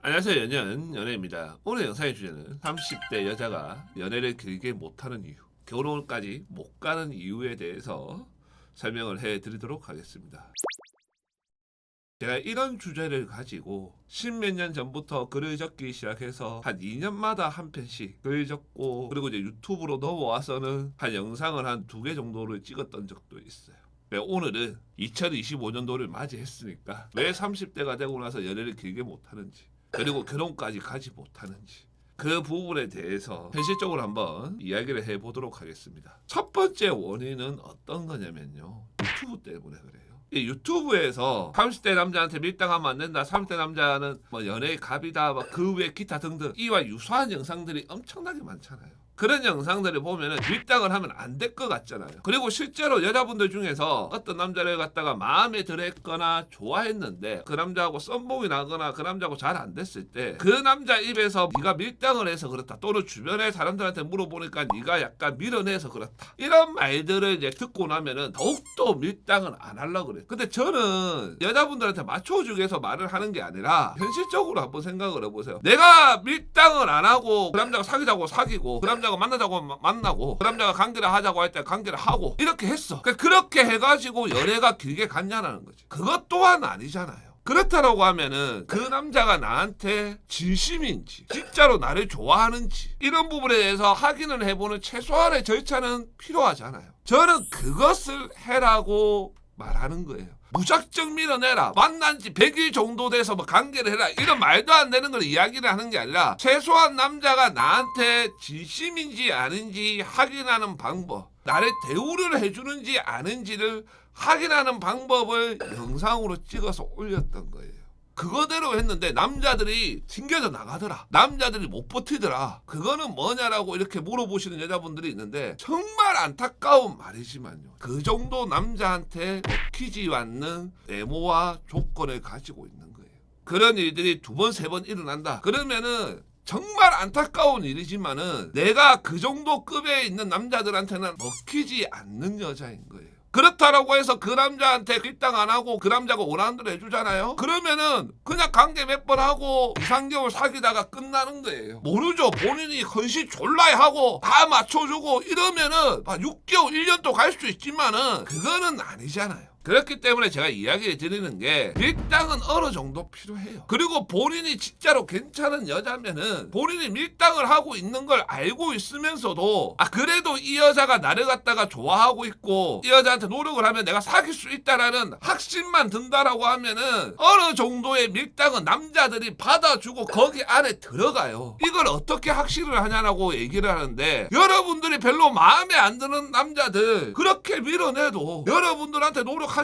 안녕하세요. 연예입니다. 오늘 영상의 주제는 30대 여자가 연애를 길게 못하는 이유, 결혼까지 못 가는 이유에 대해서 설명을 해드리도록 하겠습니다. 제가 이런 주제를 가지고 십몇 년 전부터 글을 적기 시작해서 한 2년마다 한 편씩 글 적고, 그리고 이제 유튜브로 넘어와서는 한 영상을 한 2개 정도를 찍었던 적도 있어요. 오늘은 2025년도를 맞이했으니까 왜 30대가 되고 나서 연애를 길게 못하는지, 그리고 결혼까지 가지 못하는지, 그 부분에 대해서 현실적으로 한번 이야기를 해보도록 하겠습니다. 첫 번째 원인은 어떤 거냐면요, 유튜브 때문에 그래요. 이 유튜브에서 30대 남자한테 밀당하면 안 된다, 30대 남자는 뭐 연애의 갑이다, 그 외 기타 등등 이와 유사한 영상들이 엄청나게 많잖아요. 그런 영상들을 보면은 밀당을 하면 안 될 것 같잖아요. 그리고 실제로 여자분들 중에서 어떤 남자를 갖다가 마음에 들었거나 좋아했는데 그 남자하고 썸복이 나거나 그 남자하고 잘 안 됐을 때 그 남자 입에서 네가 밀당을 해서 그렇다, 또는 주변의 사람들한테 물어보니까 네가 약간 밀어내서 그렇다, 이런 말들을 이제 듣고 나면은 더욱더 밀당을 안 하려고 그래요. 근데 저는 여자분들한테 맞춰주기 위해서 말을 하는 게 아니라 현실적으로 한번 생각을 해보세요. 내가 밀당을 안 하고 그 남자가 사귀자고 사귀고, 그 남자가 만나자고 만나고, 그 남자가 관계를 하자고 할 때 관계를 하고 이렇게 했어. 그렇게 해가지고 연애가 길게 갔냐는 거지. 그것 또한 아니잖아요. 그렇다라고 하면은 그 남자가 나한테 진심인지, 진짜로 나를 좋아하는지, 이런 부분에 대해서 확인을 해보는 최소한의 절차는 필요하잖아요. 저는 그것을 해라고 말하는 거예요. 무작정 밀어내라, 만난 지 100일 정도 돼서 뭐 관계를 해라, 이런 말도 안 되는 걸 이야기를 하는 게 아니라 최소한 남자가 나한테 진심인지 아닌지 확인하는 방법, 나를 대우를 해주는지 아닌지를 확인하는 방법을 영상으로 찍어서 올렸던 거예요. 그거대로 했는데 남자들이 튕겨져 나가더라, 남자들이 못 버티더라. 그거는 뭐냐라고 이렇게 물어보시는 여자분들이 있는데, 정말 안타까운 말이지만요, 그 정도 남자한테 먹히지 않는 외모와 조건을 가지고 있는 거예요. 그런 일들이 2번, 3번 일어난다 그러면은 정말 안타까운 일이지만은 내가 그 정도 급에 있는 남자들한테는 먹히지 않는 여자인 거예요. 그렇다라고 해서 그 남자한테 밀당 안 하고 그 남자가 원하는 대로 해주잖아요. 그러면은 그냥 관계 몇 번 하고 2, 3개월 사귀다가 끝나는 거예요. 모르죠. 본인이 헌신 졸라 하고 다 맞춰주고 이러면은 6개월, 1년도 갈 수 있지만은 그거는 아니잖아요. 그렇기 때문에 제가 이야기를 드리는 게, 밀당은 어느 정도 필요해요. 그리고 본인이 진짜로 괜찮은 여자면은 본인이 밀당을 하고 있는 걸 알고 있으면서도 그래도 이 여자가 나를 갖다가 좋아하고 있고 이 여자한테 노력을 하면 내가 사귈 수 있다라는 확신만 든다라고 하면은 어느 정도의 밀당은 남자들이 받아주고 거기 안에 들어가요. 이걸 어떻게 확신을 하냐라고 얘기를 하는데, 여러분들이 별로 마음에 안 드는 남자들 그렇게 밀어내도 여러분들한테 노력하잖아요.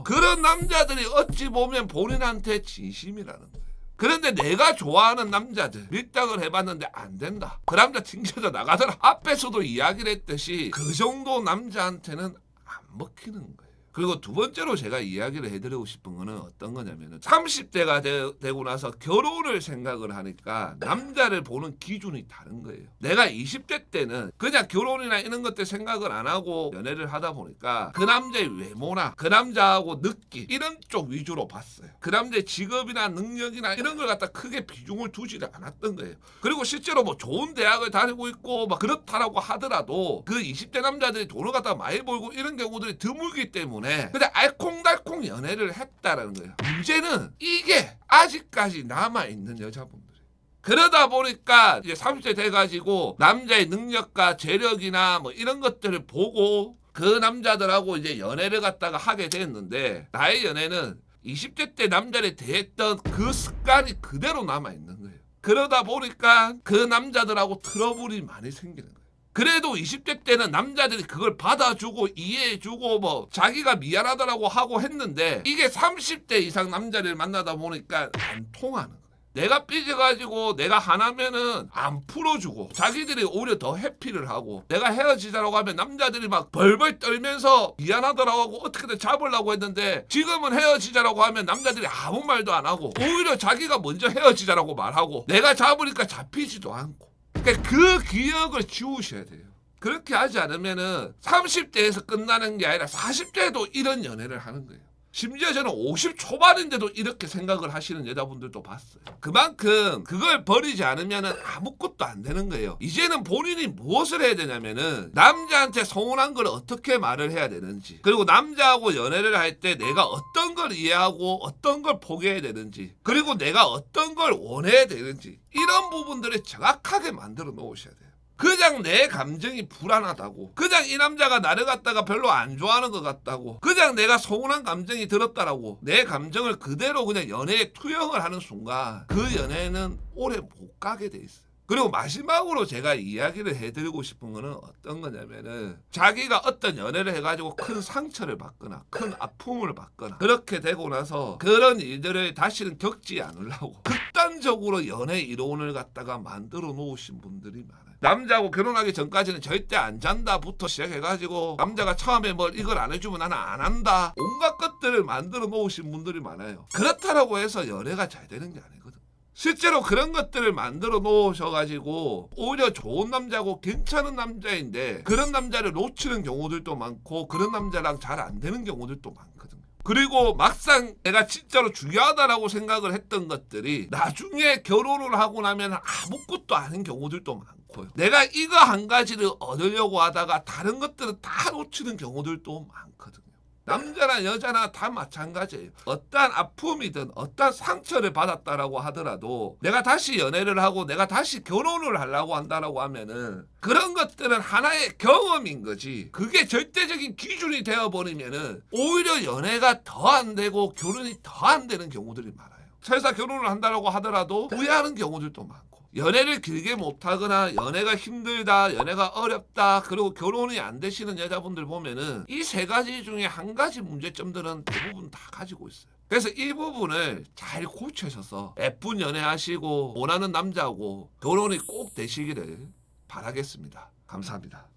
그런 남자들이 어찌 보면 본인한테 진심이라는 거예요. 그런데 내가 좋아하는 남자들 밀당을 해봤는데 안 된다, 그 남자 튕겨져 나가더라, 앞에서도 이야기를 했듯이 그 정도 남자한테는 안 먹히는 거예요. 그리고 2번째로 제가 이야기를 해드리고 싶은 거는 어떤 거냐면은, 30대가 되고 나서 결혼을 생각을 하니까 남자를 보는 기준이 다른 거예요. 내가 20대 때는 그냥 결혼이나 이런 것들 생각을 안 하고 연애를 하다 보니까 그 남자의 외모나 그 남자하고 느낌 이런 쪽 위주로 봤어요. 그 남자의 직업이나 능력이나 이런 걸 갖다 크게 비중을 두지를 않았던 거예요. 그리고 실제로 뭐 좋은 대학을 다니고 있고 막 그렇다라고 하더라도 그 20대 남자들이 돈을 갖다 많이 벌고 이런 경우들이 드물기 때문에 근데 알콩달콩 연애를 했다라는 거예요. 문제는 이게 아직까지 남아있는 여자분들이. 그러다 보니까 이제 30대 돼가지고 남자의 능력과 재력이나 뭐 이런 것들을 보고 그 남자들하고 이제 연애를 갖다가 하게 됐는데, 나의 연애는 20대 때 남자를 대했던 그 습관이 그대로 남아있는 거예요. 그러다 보니까 그 남자들하고 트러블이 많이 생기는 거예요. 그래도 20대 때는 남자들이 그걸 받아주고 이해해주고 뭐 자기가 미안하다라고 하고 했는데, 이게 30대 이상 남자를 만나다 보니까 안 통하는 거예요. 내가 삐져가지고 내가 하나면은 안 풀어주고 자기들이 오히려 더 해피를 하고, 내가 헤어지자라고 하면 남자들이 막 벌벌 떨면서 미안하더라고 하고 어떻게든 잡으려고 했는데, 지금은 헤어지자라고 하면 남자들이 아무 말도 안 하고 오히려 자기가 먼저 헤어지자라고 말하고 내가 잡으니까 잡히지도 않고. 그러니까 그 기억을 지우셔야 돼요. 그렇게 하지 않으면은 30대에서 끝나는 게 아니라 40대에도 이런 연애를 하는 거예요. 심지어 저는 50 초반인데도 이렇게 생각을 하시는 여자분들도 봤어요. 그만큼 그걸 버리지 않으면 아무것도 안 되는 거예요. 이제는 본인이 무엇을 해야 되냐면은 남자한테 서운한 걸 어떻게 말을 해야 되는지, 그리고 남자하고 연애를 할 때 내가 어떤 걸 이해하고 어떤 걸 포기해야 되는지, 그리고 내가 어떤 걸 원해야 되는지, 이런 부분들을 정확하게 만들어 놓으셔야 돼요. 그냥 내 감정이 불안하다고, 그냥 이 남자가 나를 갖다가 별로 안 좋아하는 것 같다고, 그냥 내가 서운한 감정이 들었다라고 내 감정을 그대로 그냥 연애에 투영을 하는 순간 그 연애는 오래 못 가게 돼 있어요. 그리고 마지막으로 제가 이야기를 해드리고 싶은 거는 어떤 거냐면은, 자기가 어떤 연애를 해가지고 큰 상처를 받거나 큰 아픔을 받거나 그렇게 되고 나서 그런 일들을 다시는 겪지 않으려고 극단적으로 연애 이론을 갖다가 만들어 놓으신 분들이 많아요. 남자하고 결혼하기 전까지는 절대 안 잔다부터 시작해가지고 남자가 처음에 뭘 이걸 안 해주면 나는 안 한다, 온갖 것들을 만들어 놓으신 분들이 많아요. 그렇다라고 해서 연애가 잘 되는 게 아니거든. 실제로 그런 것들을 만들어 놓으셔가지고 오히려 좋은 남자고 괜찮은 남자인데 그런 남자를 놓치는 경우들도 많고 그런 남자랑 잘 안 되는 경우들도 많거든요. 그리고 막상 내가 진짜로 중요하다라고 생각을 했던 것들이 나중에 결혼을 하고 나면 아무것도 아닌 경우들도 많고요. 내가 이거 한 가지를 얻으려고 하다가 다른 것들은 다 놓치는 경우들도 많거든요. 남자나 여자나 다 마찬가지예요. 어떠한 아픔이든 어떠한 상처를 받았다라고 하더라도 내가 다시 연애를 하고 내가 다시 결혼을 하려고 한다라고 하면은 그런 것들은 하나의 경험인 거지, 그게 절대적인 기준이 되어버리면은 오히려 연애가 더 안 되고 결혼이 더 안 되는 경우들이 많아요. 설사 결혼을 한다라고 하더라도 후회하는 경우들도 많고, 연애를 길게 못하거나 연애가 힘들다, 연애가 어렵다, 그리고 결혼이 안 되시는 여자분들 보면은 이 세 가지 중에 한 가지 문제점들은 대부분 다 가지고 있어요. 그래서 이 부분을 잘 고쳐셔서 예쁜 연애하시고 원하는 남자하고 결혼이 꼭 되시기를 바라겠습니다. 감사합니다.